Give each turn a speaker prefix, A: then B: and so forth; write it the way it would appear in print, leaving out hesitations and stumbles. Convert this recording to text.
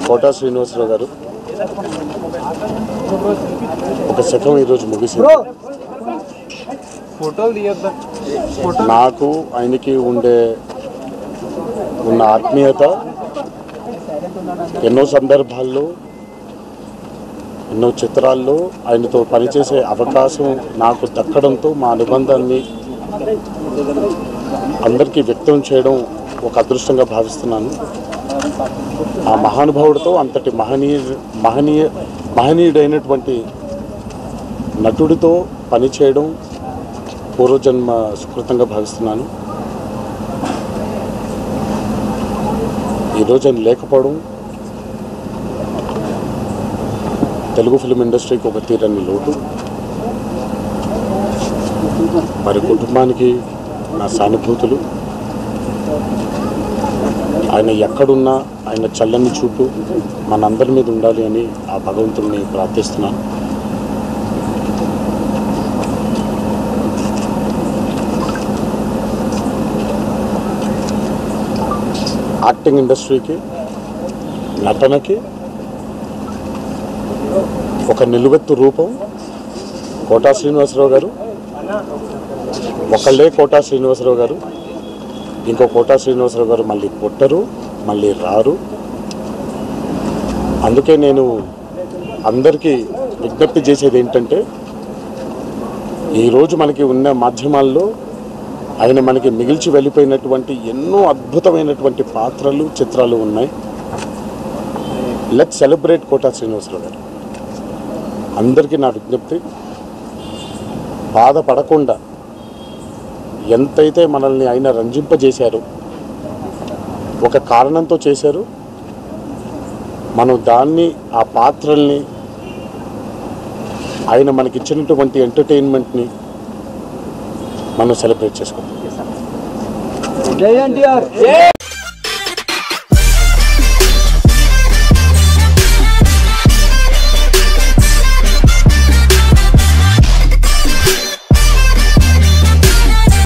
A: Quota Srinivasarao గారు ఒక శకం ఈరోజు ముగిసింది. నాకు ఆయనకి ఉన్న ఆత్మీయత ఎన్నో సందర్భాల్లో ఎన్నో చిత్రాల్లో ఆయనతో పనిచేసే అవకాశం నాకు దక్కడంతో మా అనుబంధాన్ని అందరికీ వ్యక్తం చేయడం ఒక అదృష్టంగా భావిస్తున్నాను. ఆ మహానుభావుడితో అంతటి మహనీయుడైనటువంటి నటుడితో పనిచేయడం పూర్వజన్మ సుకృతంగా భావిస్తున్నాను. ఈరోజు ఆయన లేకపోవడం తెలుగు ఫిల్మ్ ఇండస్ట్రీకి ఒక తీరని లోటు. మరి కుటుంబానికి నా సానుభూతులు. ఆయన ఎక్కడున్నా ఆయన చల్లని చూపు మనందరి మీద ఉండాలి అని ఆ భగవంతుడిని ప్రార్థిస్తున్నాను. యాక్టింగ్ ఇండస్ట్రీకి, నటనకి ఒక నిలువెత్తు రూపం కోటా శ్రీనివాసరావు గారు. ఒకళ్ళే కోటా శ్రీనివాసరావు గారు. ఇంకో కోటా శ్రీనివాసరావు గారు మళ్ళీ పుట్టరు, మళ్ళీ రారు. అందుకే నేను అందరికీ విజ్ఞప్తి చేసేది ఏంటంటే, ఈరోజు మనకి ఉన్న మాధ్యమాల్లో ఆయన మనకి మిగిల్చి వెళ్ళిపోయినటువంటి ఎన్నో అద్భుతమైనటువంటి పాత్రలు, చిత్రాలు ఉన్నాయి. లెట్స్ సెలబ్రేట్ కోటా శ్రీనివాసరావు గారు. అందరికీ నా విజ్ఞప్తి, బాధపడకుండా ఎంతైతే మనల్ని ఆయన రంజింపజేశారో, ఒక కారణంతో చేశారు, మనం దాన్ని, ఆ పాత్రల్ని, ఆయన మనకిచ్చినటువంటి ఎంటర్టైన్మెంట్ని మనం సెలబ్రేట్ చేసుకుంటాం.
B: జై ఎన్టీఆర్.